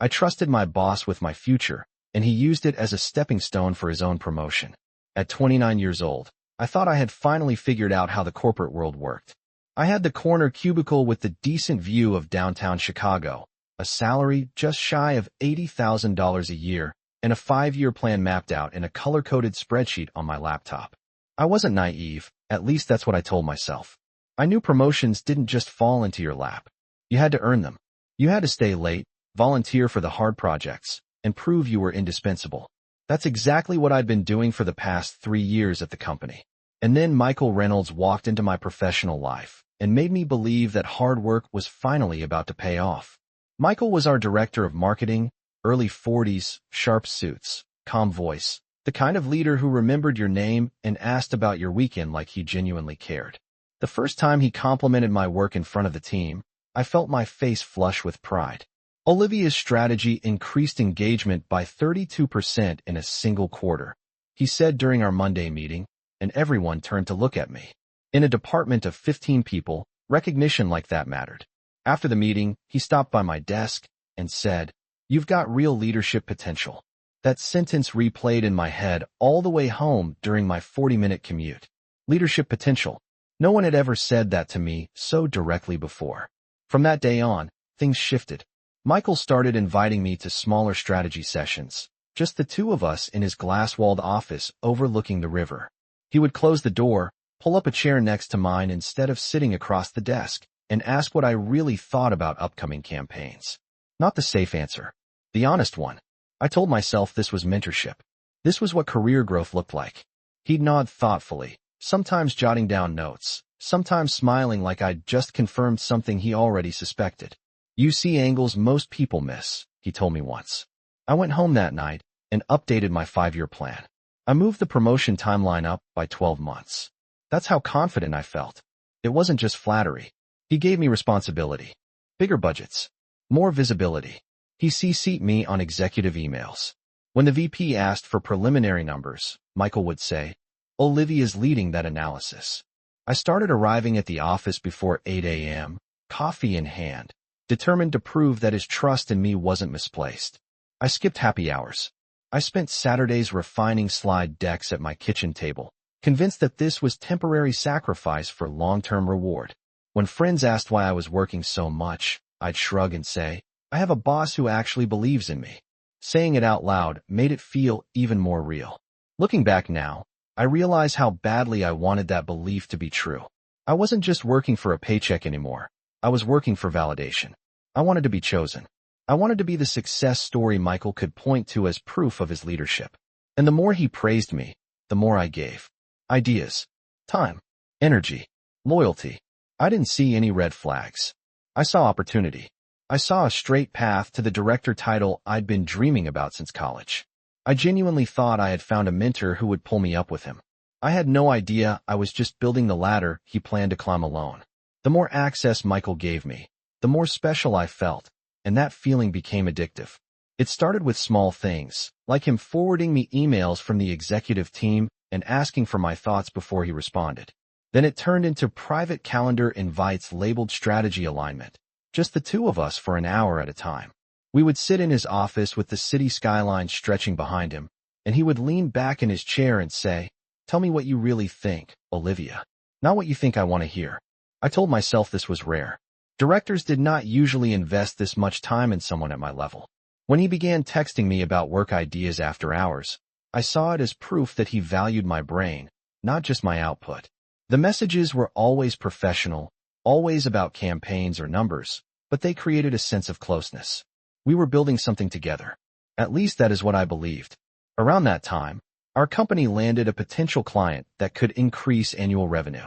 I trusted my boss with my future, and he used it as a stepping stone for his own promotion. At 29 years old, I thought I had finally figured out how the corporate world worked. I had the corner cubicle with the decent view of downtown Chicago, a salary just shy of $80,000 a year, and a 5-year plan mapped out in a color-coded spreadsheet on my laptop. I wasn't naive, at least that's what I told myself. I knew promotions didn't just fall into your lap. You had to earn them. You had to stay late, volunteer for the hard projects, and prove you were indispensable. That's exactly what I'd been doing for the past 3 years at the company. And then Michael Reynolds walked into my professional life and made me believe that hard work was finally about to pay off. Michael was our director of marketing, early 40s, sharp suits, calm voice, the kind of leader who remembered your name and asked about your weekend like he genuinely cared. The first time he complimented my work in front of the team, I felt my face flush with pride. Olivia's strategy increased engagement by 32% in a single quarter, he said during our Monday meeting, and everyone turned to look at me. In a department of 15 people, recognition like that mattered. After the meeting, he stopped by my desk and said, "You've got real leadership potential." That sentence replayed in my head all the way home during my 40-minute commute. Leadership potential. No one had ever said that to me so directly before. From that day on, things shifted. Michael started inviting me to smaller strategy sessions, just the two of us in his glass-walled office overlooking the river. He would close the door, pull up a chair next to mine instead of sitting across the desk, and ask what I really thought about upcoming campaigns. Not the safe answer, the honest one. I told myself this was mentorship. This was what career growth looked like. He'd nod thoughtfully, sometimes jotting down notes, sometimes smiling like I'd just confirmed something he already suspected. "You see angles most people miss," he told me once. I went home that night and updated my 5-year plan. I moved the promotion timeline up by 12 months. That's how confident I felt. It wasn't just flattery. He gave me responsibility. Bigger budgets. More visibility. He CC'd me on executive emails. When the VP asked for preliminary numbers, Michael would say, "Olivia's leading that analysis." I started arriving at the office before 8 a.m., coffee in hand, determined to prove that his trust in me wasn't misplaced. I skipped happy hours. I spent Saturdays refining slide decks at my kitchen table, convinced that this was temporary sacrifice for long-term reward. When friends asked why I was working so much, I'd shrug and say, "I have a boss who actually believes in me." Saying it out loud made it feel even more real. Looking back now, I realize how badly I wanted that belief to be true. I wasn't just working for a paycheck anymore. I was working for validation. I wanted to be chosen. I wanted to be the success story Michael could point to as proof of his leadership. And the more he praised me, the more I gave. Ideas, time, energy, loyalty. I didn't see any red flags. I saw opportunity. I saw a straight path to the director title I'd been dreaming about since college. I genuinely thought I had found a mentor who would pull me up with him. I had no idea I was just building the ladder he planned to climb alone. The more access Michael gave me, the more special I felt, and that feeling became addictive. It started with small things, like him forwarding me emails from the executive team and asking for my thoughts before he responded. Then it turned into private calendar invites labeled strategy alignment, just the two of us for an hour at a time. We would sit in his office with the city skyline stretching behind him, and he would lean back in his chair and say, "Tell me what you really think, Olivia. Not what you think I want to hear." I told myself this was rare. Directors did not usually invest this much time in someone at my level. When he began texting me about work ideas after hours, I saw it as proof that he valued my brain, not just my output. The messages were always professional, always about campaigns or numbers, but they created a sense of closeness. We were building something together. At least that is what I believed. Around that time, our company landed a potential client that could increase annual revenue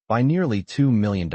by nearly $2 million.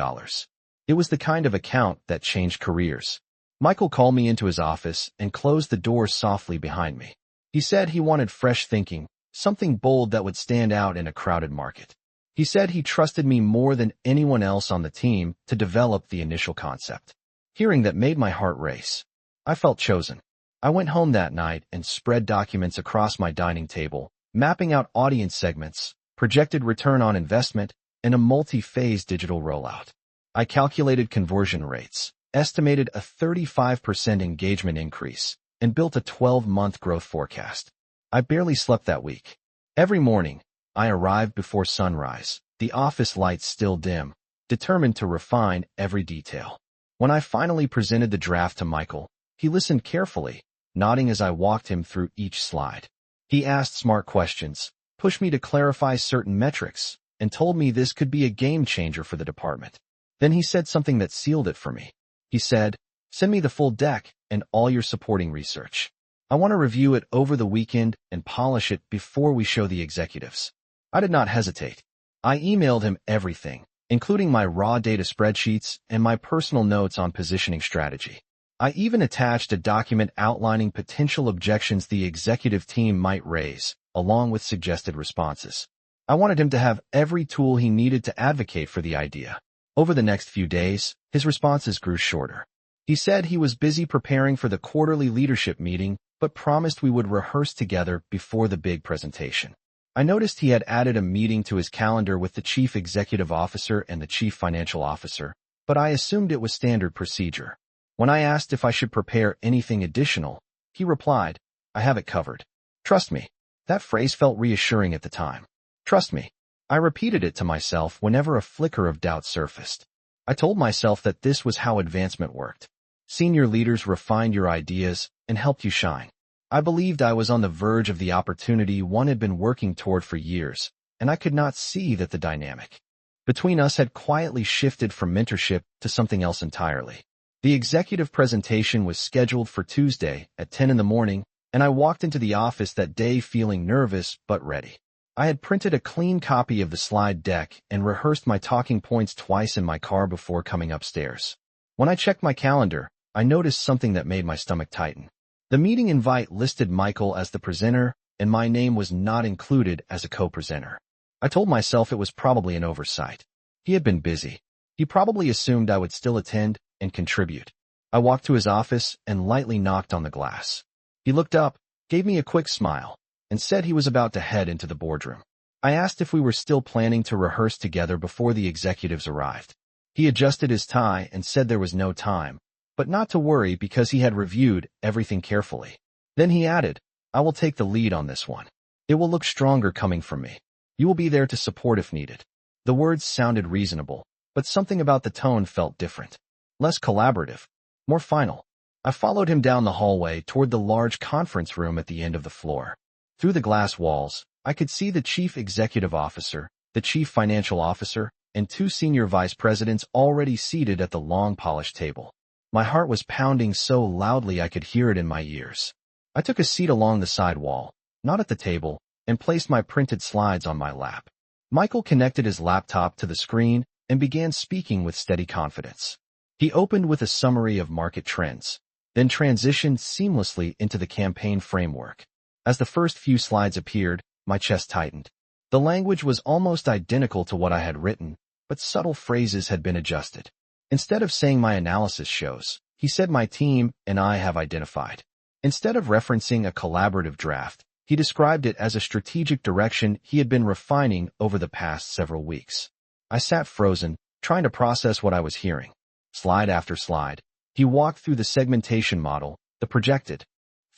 It was the kind of account that changed careers. Michael called me into his office and closed the door softly behind me. He said he wanted fresh thinking, something bold that would stand out in a crowded market. He said he trusted me more than anyone else on the team to develop the initial concept. Hearing that made my heart race. I felt chosen. I went home that night and spread documents across my dining table, mapping out audience segments, projected return on investment, and a multi-phase digital rollout. I calculated conversion rates, estimated a 35% engagement increase, and built a 12-month growth forecast. I barely slept that week. Every morning, I arrived before sunrise, the office lights still dim, determined to refine every detail. When I finally presented the draft to Michael, he listened carefully, nodding as I walked him through each slide. He asked smart questions, pushed me to clarify certain metrics, and told me this could be a game changer for the department. Then he said something that sealed it for me. He said, "Send me the full deck and all your supporting research. I want to review it over the weekend and polish it before we show the executives." I did not hesitate. I emailed him everything, including my raw data spreadsheets and my personal notes on positioning strategy. I even attached a document outlining potential objections the executive team might raise, along with suggested responses. I wanted him to have every tool he needed to advocate for the idea. Over the next few days, his responses grew shorter. He said he was busy preparing for the quarterly leadership meeting, but promised we would rehearse together before the big presentation. I noticed he had added a meeting to his calendar with the chief executive officer and the chief financial officer, but I assumed it was standard procedure. When I asked if I should prepare anything additional, he replied, "I have it covered." Trust me. That phrase felt reassuring at the time. Trust me. I repeated it to myself whenever a flicker of doubt surfaced. I told myself that this was how advancement worked. Senior leaders refined your ideas and helped you shine. I believed I was on the verge of the opportunity one had been working toward for years, and I could not see that the dynamic between us had quietly shifted from mentorship to something else entirely. The executive presentation was scheduled for Tuesday at 10 in the morning, and I walked into the office that day feeling nervous but ready. I had printed a clean copy of the slide deck and rehearsed my talking points twice in my car before coming upstairs. When I checked my calendar, I noticed something that made my stomach tighten. The meeting invite listed Michael as the presenter, and my name was not included as a co-presenter. I told myself it was probably an oversight. He had been busy. He probably assumed I would still attend and contribute. I walked to his office and lightly knocked on the glass. He looked up, gave me a quick smile, and said he was about to head into the boardroom. I asked if we were still planning to rehearse together before the executives arrived. He adjusted his tie and said there was no time, but not to worry because he had reviewed everything carefully. Then he added, "I will take the lead on this one. It will look stronger coming from me. You will be there to support if needed." The words sounded reasonable, but something about the tone felt different. Less collaborative, more final. I followed him down the hallway toward the large conference room at the end of the floor. Through the glass walls, I could see the chief executive officer, the chief financial officer, and two senior vice presidents already seated at the long polished table. My heart was pounding so loudly I could hear it in my ears. I took a seat along the side wall, not at the table, and placed my printed slides on my lap. Michael connected his laptop to the screen and began speaking with steady confidence. He opened with a summary of market trends, then transitioned seamlessly into the campaign framework. As the first few slides appeared, my chest tightened. The language was almost identical to what I had written, but subtle phrases had been adjusted. Instead of saying my analysis shows, he said my team and I have identified. Instead of referencing a collaborative draft, he described it as a strategic direction he had been refining over the past several weeks. I sat frozen, trying to process what I was hearing. Slide after slide, he walked through the segmentation model, the projected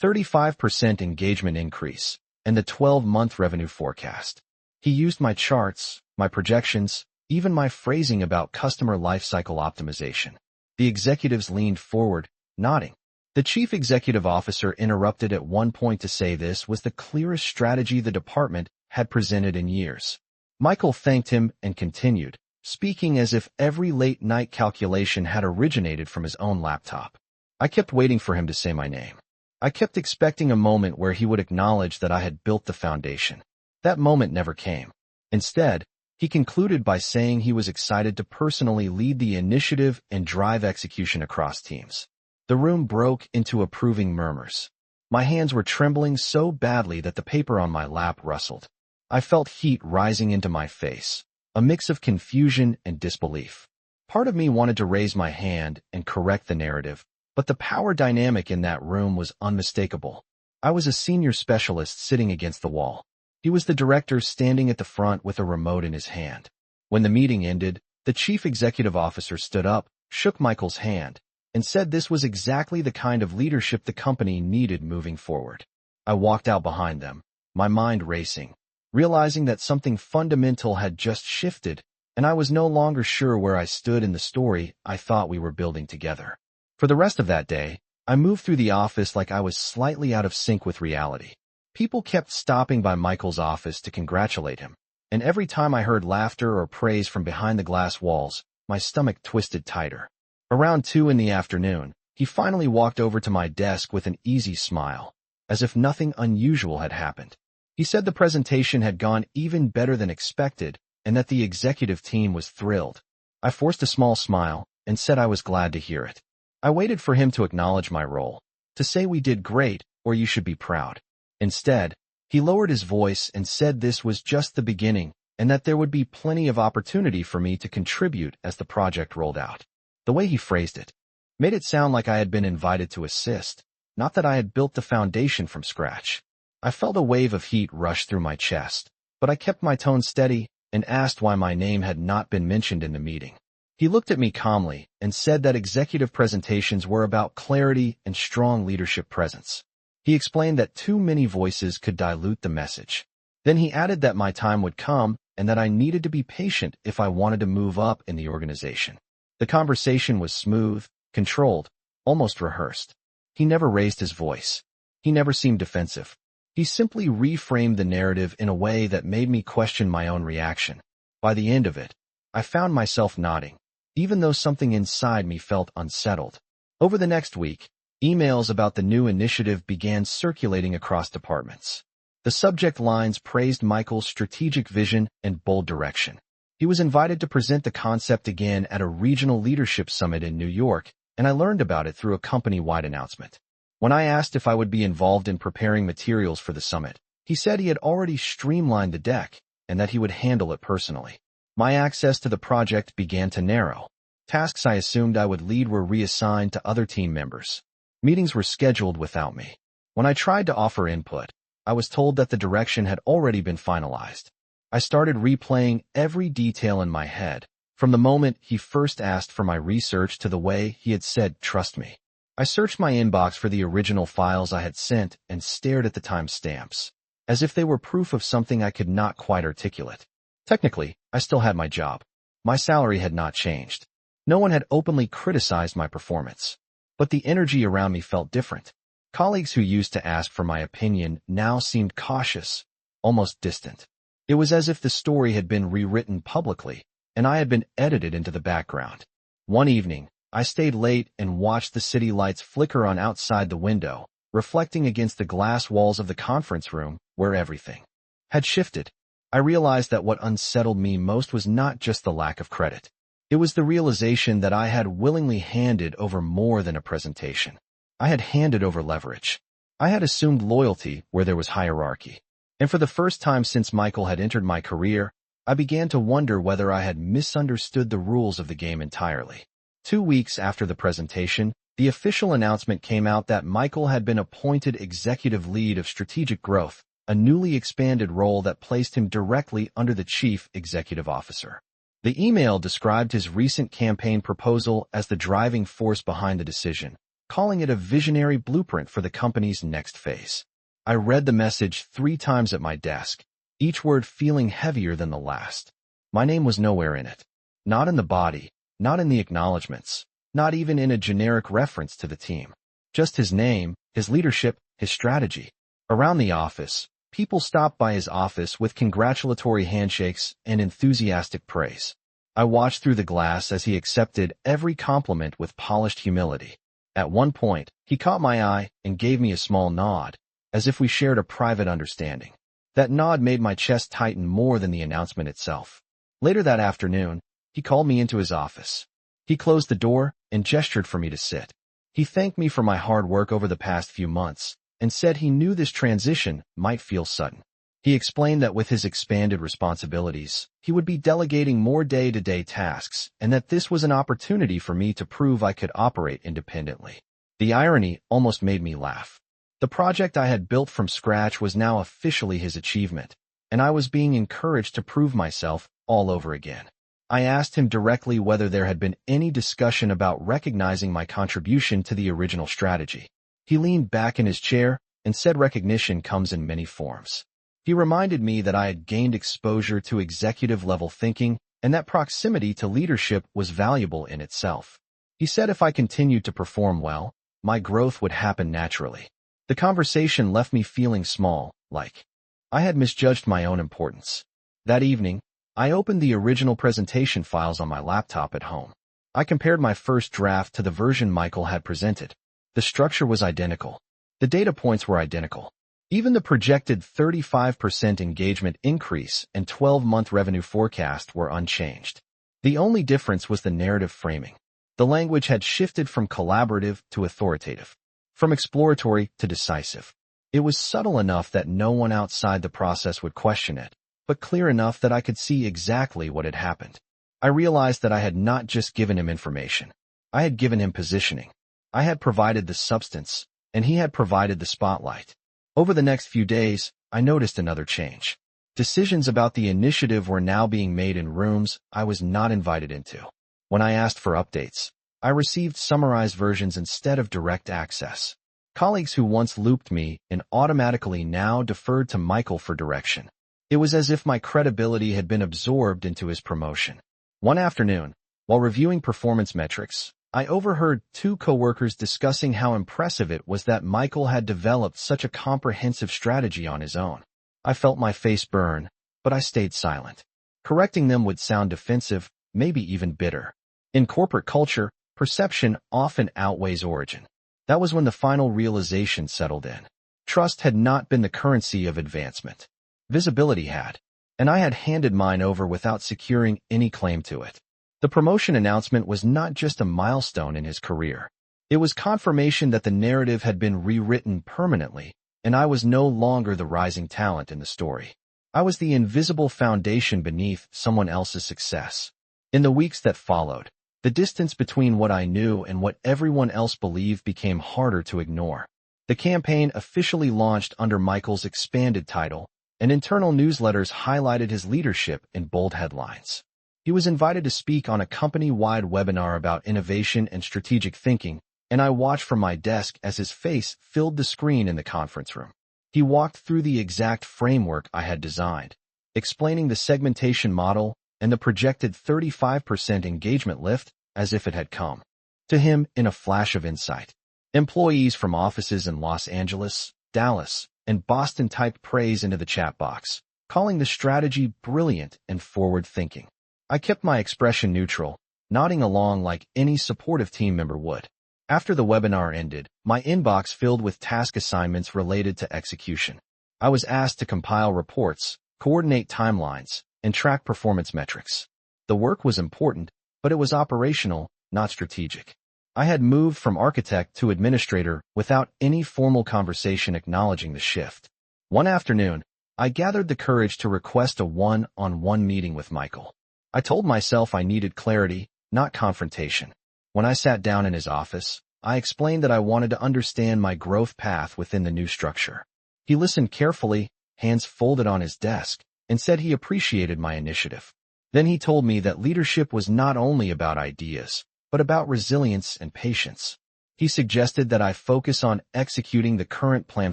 35% engagement increase, and the 12-month revenue forecast. He used my charts, my projections, even my phrasing about customer lifecycle optimization. The executives leaned forward, nodding. The chief executive officer interrupted at one point to say this was the clearest strategy the department had presented in years. Michael thanked him and continued, speaking as if every late-night calculation had originated from his own laptop. I kept waiting for him to say my name. I kept expecting a moment where he would acknowledge that I had built the foundation. That moment never came. Instead, he concluded by saying he was excited to personally lead the initiative and drive execution across teams. The room broke into approving murmurs. My hands were trembling so badly that the paper on my lap rustled. I felt heat rising into my face, a mix of confusion and disbelief. Part of me wanted to raise my hand and correct the narrative, but the power dynamic in that room was unmistakable. I was a senior specialist sitting against the wall. He was the director standing at the front with a remote in his hand. When the meeting ended, the chief executive officer stood up, shook Michael's hand, and said this was exactly the kind of leadership the company needed moving forward. I walked out behind them, my mind racing, realizing that something fundamental had just shifted, and I was no longer sure where I stood in the story I thought we were building together. For the rest of that day, I moved through the office like I was slightly out of sync with reality. People kept stopping by Michael's office to congratulate him, and every time I heard laughter or praise from behind the glass walls, my stomach twisted tighter. Around 2 in the afternoon, he finally walked over to my desk with an easy smile, as if nothing unusual had happened. He said the presentation had gone even better than expected and that the executive team was thrilled. I forced a small smile and said I was glad to hear it. I waited for him to acknowledge my role, to say we did great or you should be proud. Instead, he lowered his voice and said this was just the beginning and that there would be plenty of opportunity for me to contribute as the project rolled out. The way he phrased it made it sound like I had been invited to assist, not that I had built the foundation from scratch. I felt a wave of heat rush through my chest, but I kept my tone steady and asked why my name had not been mentioned in the meeting. He looked at me calmly and said that executive presentations were about clarity and strong leadership presence. He explained that too many voices could dilute the message. Then he added that my time would come and that I needed to be patient if I wanted to move up in the organization. The conversation was smooth, controlled, almost rehearsed. He never raised his voice. He never seemed defensive. He simply reframed the narrative in a way that made me question my own reaction. By the end of it, I found myself nodding, even though something inside me felt unsettled. Over the next week, emails about the new initiative began circulating across departments. The subject lines praised Michael's strategic vision and bold direction. He was invited to present the concept again at a regional leadership summit in New York, and I learned about it through a company-wide announcement. When I asked if I would be involved in preparing materials for the summit, he said he had already streamlined the deck and that he would handle it personally. My access to the project began to narrow. Tasks I assumed I would lead were reassigned to other team members. Meetings were scheduled without me. When I tried to offer input, I was told that the direction had already been finalized. I started replaying every detail in my head, from the moment he first asked for my research to the way he had said, "Trust me." I searched my inbox for the original files I had sent and stared at the timestamps, as if they were proof of something I could not quite articulate. Technically, I still had my job. My salary had not changed. No one had openly criticized my performance. But the energy around me felt different. Colleagues who used to ask for my opinion now seemed cautious, almost distant. It was as if the story had been rewritten publicly, and I had been edited into the background. One evening, I stayed late and watched the city lights flicker on outside the window, reflecting against the glass walls of the conference room where everything had shifted. I realized that what unsettled me most was not just the lack of credit. It was the realization that I had willingly handed over more than a presentation. I had handed over leverage. I had assumed loyalty where there was hierarchy. And for the first time since Michael had entered my career, I began to wonder whether I had misunderstood the rules of the game entirely. 2 weeks after the presentation, the official announcement came out that Michael had been appointed executive lead of strategic growth, a newly expanded role that placed him directly under the chief executive officer. The email described his recent campaign proposal as the driving force behind the decision, calling it a visionary blueprint for the company's next phase. I read the message 3 times at my desk, each word feeling heavier than the last. My name was nowhere in it. Not in the body, not in the acknowledgments, not even in a generic reference to the team. Just his name, his leadership, his strategy. Around the office, people stopped by his office with congratulatory handshakes and enthusiastic praise. I watched through the glass as he accepted every compliment with polished humility. At one point, he caught my eye and gave me a small nod, as if we shared a private understanding. That nod made my chest tighten more than the announcement itself. Later that afternoon, he called me into his office. He closed the door and gestured for me to sit. He thanked me for my hard work over the past few months and said he knew this transition might feel sudden. He explained that with his expanded responsibilities, he would be delegating more day-to-day tasks and that this was an opportunity for me to prove I could operate independently. The irony almost made me laugh. The project I had built from scratch was now officially his achievement, and I was being encouraged to prove myself all over again. I asked him directly whether there had been any discussion about recognizing my contribution to the original strategy. He leaned back in his chair and said recognition comes in many forms. He reminded me that I had gained exposure to executive-level thinking and that proximity to leadership was valuable in itself. He said if I continued to perform well, my growth would happen naturally. The conversation left me feeling small, like I had misjudged my own importance. That evening, I opened the original presentation files on my laptop at home. I compared my first draft to the version Michael had presented. The structure was identical. The data points were identical. Even the projected 35% engagement increase and 12-month revenue forecast were unchanged. The only difference was the narrative framing. The language had shifted from collaborative to authoritative, from exploratory to decisive. It was subtle enough that no one outside the process would question it, but clear enough that I could see exactly what had happened. I realized that I had not just given him information. I had given him positioning. I had provided the substance, and he had provided the spotlight. Over the next few days, I noticed another change. Decisions about the initiative were now being made in rooms I was not invited into. When I asked for updates, I received summarized versions instead of direct access. Colleagues who once looped me in automatically now deferred to Michael for direction. It was as if my credibility had been absorbed into his promotion. One afternoon, while reviewing performance metrics, I overheard two coworkers discussing how impressive it was that Michael had developed such a comprehensive strategy on his own. I felt my face burn, but I stayed silent. Correcting them would sound defensive, maybe even bitter. In corporate culture, perception often outweighs origin. That was when the final realization settled in. Trust had not been the currency of advancement. Visibility had, and I had handed mine over without securing any claim to it. The promotion announcement was not just a milestone in his career. It was confirmation that the narrative had been rewritten permanently, and I was no longer the rising talent in the story. I was the invisible foundation beneath someone else's success. In the weeks that followed, the distance between what I knew and what everyone else believed became harder to ignore. The campaign officially launched under Michael's expanded title, and internal newsletters highlighted his leadership in bold headlines. He was invited to speak on a company-wide webinar about innovation and strategic thinking, and I watched from my desk as his face filled the screen in the conference room. He walked through the exact framework I had designed, explaining the segmentation model and the projected 35% engagement lift as if it had come to him in a flash of insight. Employees from offices in Los Angeles, Dallas, and Boston typed praise into the chat box, calling the strategy brilliant and forward-thinking. I kept my expression neutral, nodding along like any supportive team member would. After the webinar ended, my inbox filled with task assignments related to execution. I was asked to compile reports, coordinate timelines, and track performance metrics. The work was important, but it was operational, not strategic. I had moved from architect to administrator without any formal conversation acknowledging the shift. One afternoon, I gathered the courage to request a one-on-one meeting with Michael. I told myself I needed clarity, not confrontation. When I sat down in his office, I explained that I wanted to understand my growth path within the new structure. He listened carefully, hands folded on his desk, and said he appreciated my initiative. Then he told me that leadership was not only about ideas, but about resilience and patience. He suggested that I focus on executing the current plan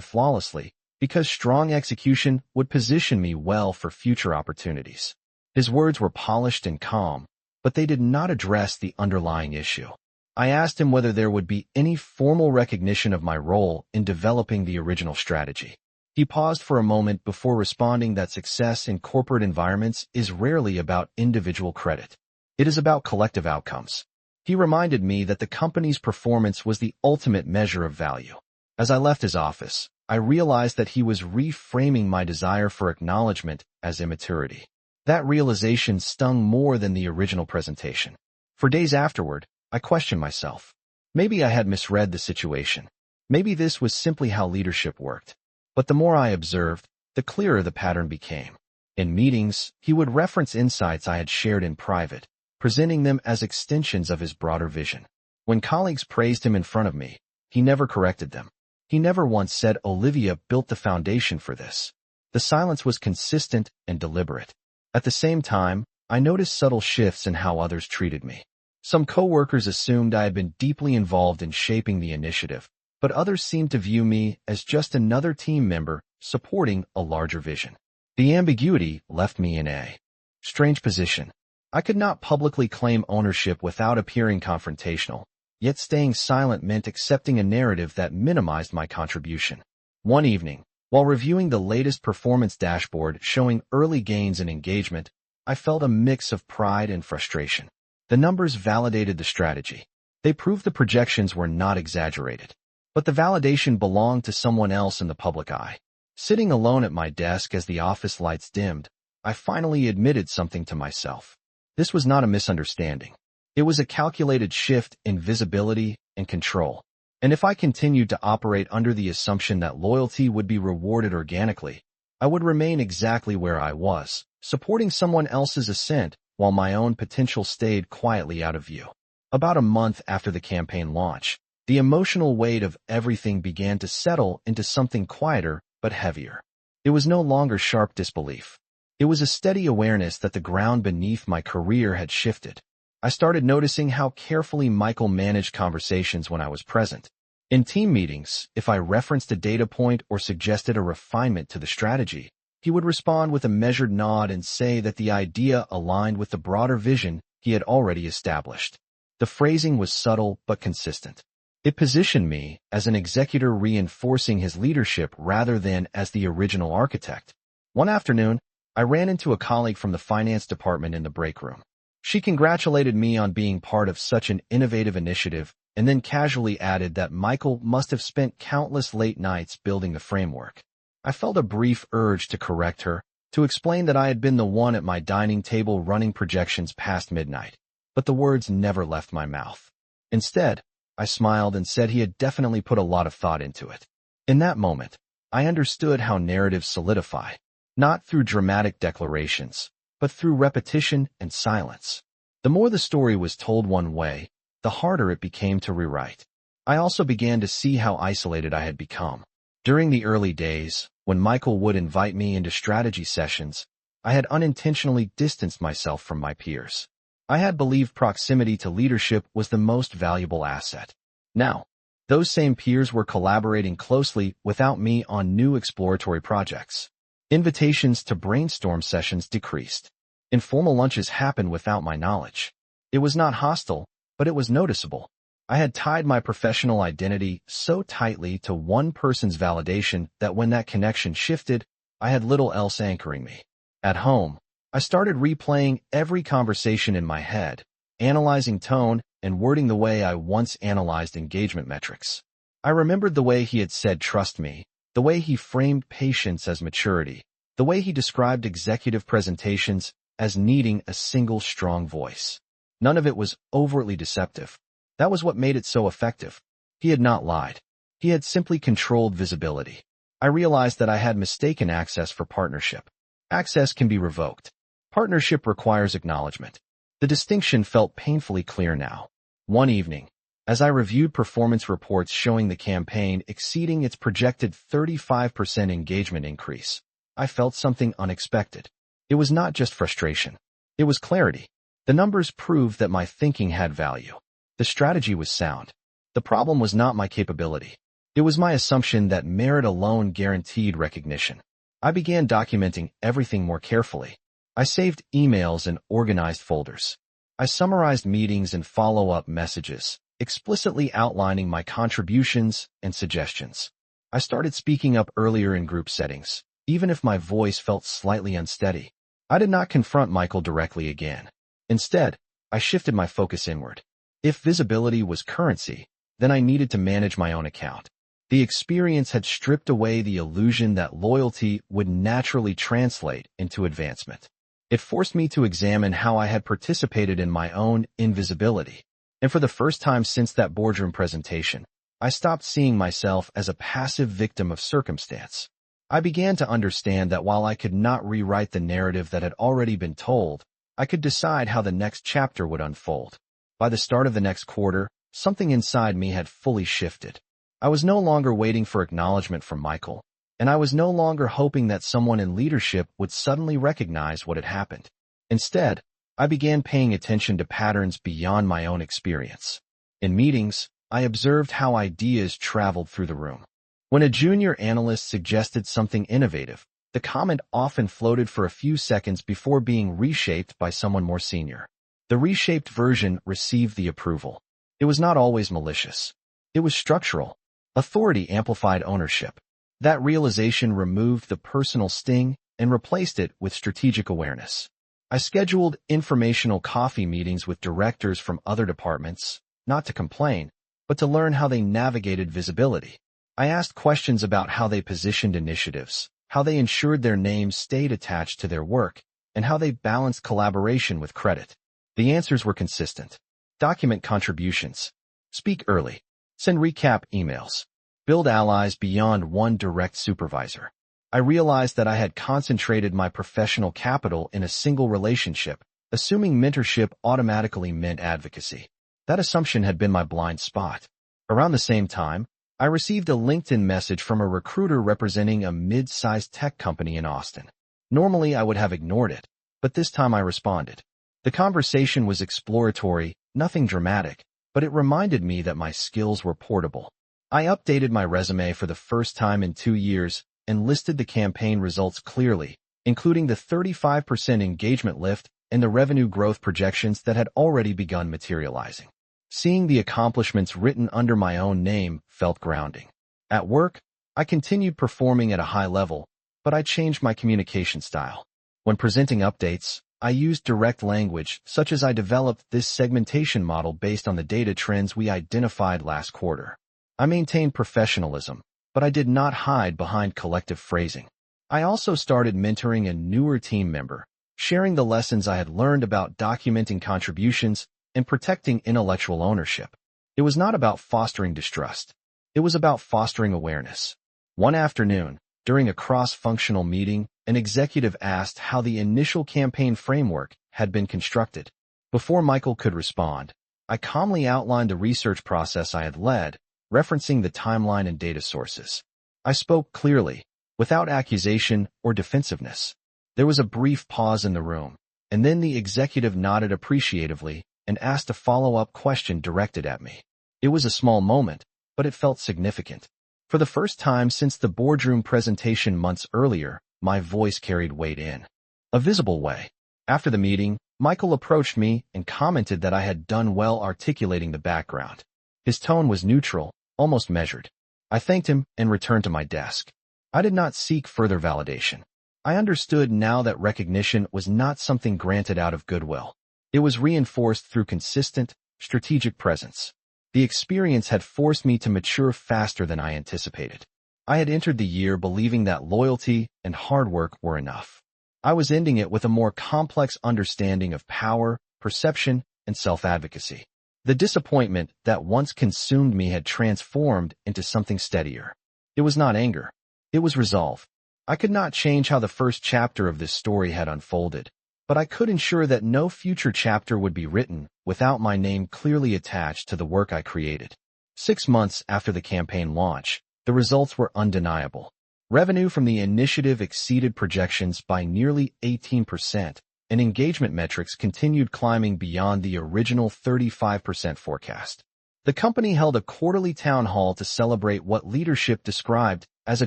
flawlessly, because strong execution would position me well for future opportunities. His words were polished and calm, but they did not address the underlying issue. I asked him whether there would be any formal recognition of my role in developing the original strategy. He paused for a moment before responding that success in corporate environments is rarely about individual credit. It is about collective outcomes. He reminded me that the company's performance was the ultimate measure of value. As I left his office, I realized that he was reframing my desire for acknowledgement as immaturity. That realization stung more than the original presentation. For days afterward, I questioned myself. Maybe I had misread the situation. Maybe this was simply how leadership worked. But the more I observed, the clearer the pattern became. In meetings, he would reference insights I had shared in private, presenting them as extensions of his broader vision. When colleagues praised him in front of me, he never corrected them. He never once said Olivia built the foundation for this. The silence was consistent and deliberate. At the same time, I noticed subtle shifts in how others treated me. Some coworkers assumed I had been deeply involved in shaping the initiative, but others seemed to view me as just another team member supporting a larger vision. The ambiguity left me in a strange position. I could not publicly claim ownership without appearing confrontational, yet staying silent meant accepting a narrative that minimized my contribution. One evening, while reviewing the latest performance dashboard showing early gains in engagement, I felt a mix of pride and frustration. The numbers validated the strategy. They proved the projections were not exaggerated. But the validation belonged to someone else in the public eye. Sitting alone at my desk as the office lights dimmed, I finally admitted something to myself. This was not a misunderstanding. It was a calculated shift in visibility and control. And if I continued to operate under the assumption that loyalty would be rewarded organically, I would remain exactly where I was, supporting someone else's ascent while my own potential stayed quietly out of view. About a month after the campaign launch, the emotional weight of everything began to settle into something quieter but heavier. It was no longer sharp disbelief. It was a steady awareness that the ground beneath my career had shifted. I started noticing how carefully Michael managed conversations when I was present. In team meetings, if I referenced a data point or suggested a refinement to the strategy, he would respond with a measured nod and say that the idea aligned with the broader vision he had already established. The phrasing was subtle but consistent. It positioned me as an executor reinforcing his leadership rather than as the original architect. One afternoon, I ran into a colleague from the finance department in the break room. She congratulated me on being part of such an innovative initiative and then casually added that Michael must have spent countless late nights building the framework. I felt a brief urge to correct her, to explain that I had been the one at my dining table running projections past midnight, but the words never left my mouth. Instead, I smiled and said he had definitely put a lot of thought into it. In that moment, I understood how narratives solidify, not through dramatic declarations, but through repetition and silence. The more the story was told one way, the harder it became to rewrite. I also began to see how isolated I had become. During the early days, when Michael would invite me into strategy sessions, I had unintentionally distanced myself from my peers. I had believed proximity to leadership was the most valuable asset. Now, those same peers were collaborating closely without me on new exploratory projects. Invitations to brainstorm sessions decreased. Informal lunches happened without my knowledge. It was not hostile, but it was noticeable. I had tied my professional identity so tightly to one person's validation that when that connection shifted, I had little else anchoring me. At home, I started replaying every conversation in my head, analyzing tone and wording the way I once analyzed engagement metrics. I remembered the way he had said trust me, the way he framed patience as maturity, the way he described executive presentations as needing a single strong voice. None of it was overtly deceptive. That was what made it so effective. He had not lied. He had simply controlled visibility. I realized that I had mistaken access for partnership. Access can be revoked. Partnership requires acknowledgement. The distinction felt painfully clear now. One evening, as I reviewed performance reports showing the campaign exceeding its projected 35% engagement increase, I felt something unexpected. It was not just frustration. It was clarity. The numbers proved that my thinking had value. The strategy was sound. The problem was not my capability. It was my assumption that merit alone guaranteed recognition. I began documenting everything more carefully. I saved emails in organized folders. I summarized meetings and follow-up messages, explicitly outlining my contributions and suggestions. I started speaking up earlier in group settings, even if my voice felt slightly unsteady. I did not confront Michael directly again. Instead, I shifted my focus inward. If visibility was currency, then I needed to manage my own account. The experience had stripped away the illusion that loyalty would naturally translate into advancement. It forced me to examine how I had participated in my own invisibility. And for the first time since that boardroom presentation, I stopped seeing myself as a passive victim of circumstance. I began to understand that while I could not rewrite the narrative that had already been told, I could decide how the next chapter would unfold. By the start of the next quarter, something inside me had fully shifted. I was no longer waiting for acknowledgement from Michael, and I was no longer hoping that someone in leadership would suddenly recognize what had happened. Instead, I began paying attention to patterns beyond my own experience. In meetings, I observed how ideas traveled through the room. When a junior analyst suggested something innovative, the comment often floated for a few seconds before being reshaped by someone more senior. The reshaped version received the approval. It was not always malicious. It was structural. Authority amplified ownership. That realization removed the personal sting and replaced it with strategic awareness. I scheduled informational coffee meetings with directors from other departments, not to complain, but to learn how they navigated visibility. I asked questions about how they positioned initiatives, how they ensured their names stayed attached to their work, and how they balanced collaboration with credit. The answers were consistent. Document contributions. Speak early. Send recap emails. Build allies beyond one direct supervisor. I realized that I had concentrated my professional capital in a single relationship, assuming mentorship automatically meant advocacy. That assumption had been my blind spot. Around the same time, I received a LinkedIn message from a recruiter representing a mid-sized tech company in Austin. Normally, I would have ignored it, but this time I responded. The conversation was exploratory, nothing dramatic, but it reminded me that my skills were portable. I updated my resume for the first time in 2 years and listed the campaign results clearly, including the 35% engagement lift and the revenue growth projections that had already begun materializing. Seeing the accomplishments written under my own name felt grounding. At work, I continued performing at a high level, but I changed my communication style. When presenting updates, I used direct language, such as I developed this segmentation model based on the data trends we identified last quarter. I maintained professionalism, but I did not hide behind collective phrasing. I also started mentoring a newer team member, sharing the lessons I had learned about documenting contributions and protecting intellectual ownership. It was not about fostering distrust. It was about fostering awareness. One afternoon, during a cross-functional meeting, an executive asked how the initial campaign framework had been constructed. Before Michael could respond, I calmly outlined the research process I had led, referencing the timeline and data sources. I spoke clearly, without accusation or defensiveness. There was a brief pause in the room, and then the executive nodded appreciatively and asked a follow-up question directed at me. It was a small moment, but it felt significant. For the first time since the boardroom presentation months earlier, my voice carried weight in a visible way. After the meeting, Michael approached me and commented that I had done well articulating the background. His tone was neutral, almost measured. I thanked him and returned to my desk. I did not seek further validation. I understood now that recognition was not something granted out of goodwill. It was reinforced through consistent, strategic presence. The experience had forced me to mature faster than I anticipated. I had entered the year believing that loyalty and hard work were enough. I was ending it with a more complex understanding of power, perception, and self-advocacy. The disappointment that once consumed me had transformed into something steadier. It was not anger. It was resolve. I could not change how the first chapter of this story had unfolded, but I could ensure that no future chapter would be written without my name clearly attached to the work I created. 6 months after the campaign launch, the results were undeniable. Revenue from the initiative exceeded projections by nearly 18%, and engagement metrics continued climbing beyond the original 35% forecast. The company held a quarterly town hall to celebrate what leadership described as a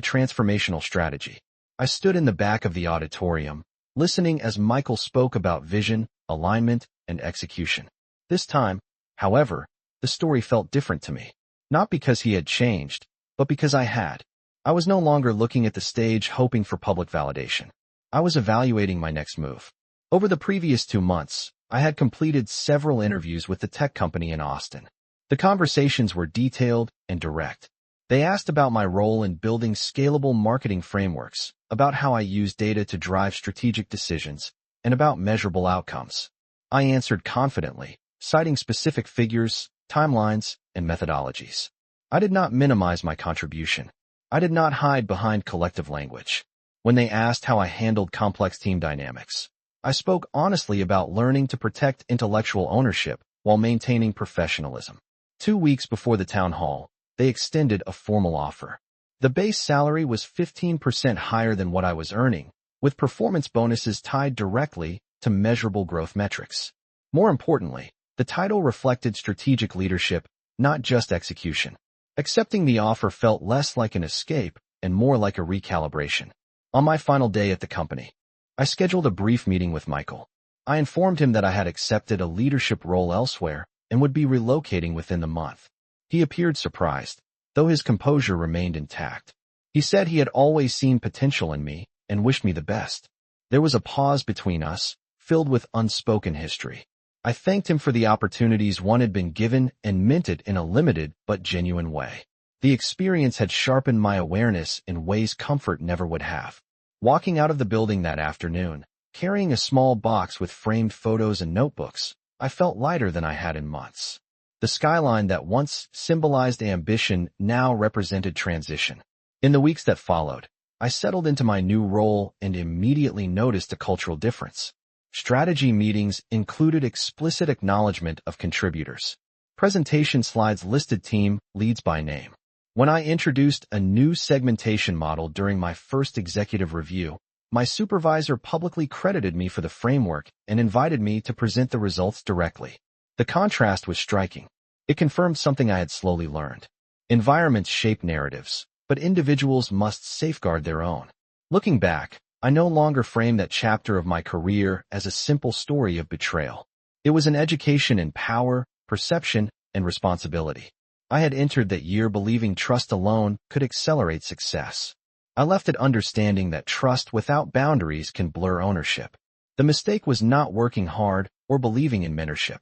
transformational strategy. I stood in the back of the auditorium, listening as Michael spoke about vision, alignment, and execution. This time, however, the story felt different to me. Not because he had changed, but because I had. I was no longer looking at the stage hoping for public validation. I was evaluating my next move. Over the previous 2 months, I had completed several interviews with the tech company in Austin. The conversations were detailed and direct. They asked about my role in building scalable marketing frameworks, about how I use data to drive strategic decisions, and about measurable outcomes. I answered confidently, citing specific figures, timelines, and methodologies. I did not minimize my contribution. I did not hide behind collective language. When they asked how I handled complex team dynamics, I spoke honestly about learning to protect intellectual ownership while maintaining professionalism. 2 weeks before the town hall, they extended a formal offer. The base salary was 15% higher than what I was earning, with performance bonuses tied directly to measurable growth metrics. More importantly, the title reflected strategic leadership, not just execution. Accepting the offer felt less like an escape and more like a recalibration. On my final day at the company, I scheduled a brief meeting with Michael. I informed him that I had accepted a leadership role elsewhere and would be relocating within the month. He appeared surprised, though his composure remained intact. He said he had always seen potential in me and wished me the best. There was a pause between us, filled with unspoken history. I thanked him for the opportunities one had been given and meant it in a limited but genuine way. The experience had sharpened my awareness in ways comfort never would have. Walking out of the building that afternoon, carrying a small box with framed photos and notebooks, I felt lighter than I had in months. The skyline that once symbolized ambition now represented transition. In the weeks that followed, I settled into my new role and immediately noticed a cultural difference. Strategy meetings included explicit acknowledgement of contributors. Presentation slides listed team leads by name. When I introduced a new segmentation model during my first executive review, my supervisor publicly credited me for the framework and invited me to present the results directly. The contrast was striking. It confirmed something I had slowly learned. Environments shape narratives, but individuals must safeguard their own. Looking back, I no longer frame that chapter of my career as a simple story of betrayal. It was an education in power, perception, and responsibility. I had entered that year believing trust alone could accelerate success. I left it understanding that trust without boundaries can blur ownership. The mistake was not working hard or believing in mentorship.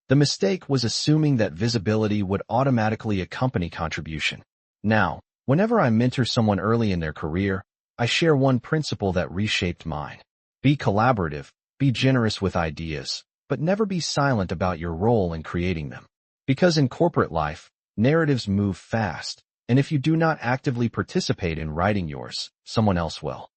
The mistake was assuming that visibility would automatically accompany contribution. Now, whenever I mentor someone early in their career, I share one principle that reshaped mine. Be collaborative, be generous with ideas, but never be silent about your role in creating them. Because in corporate life, narratives move fast, and if you do not actively participate in writing yours, someone else will.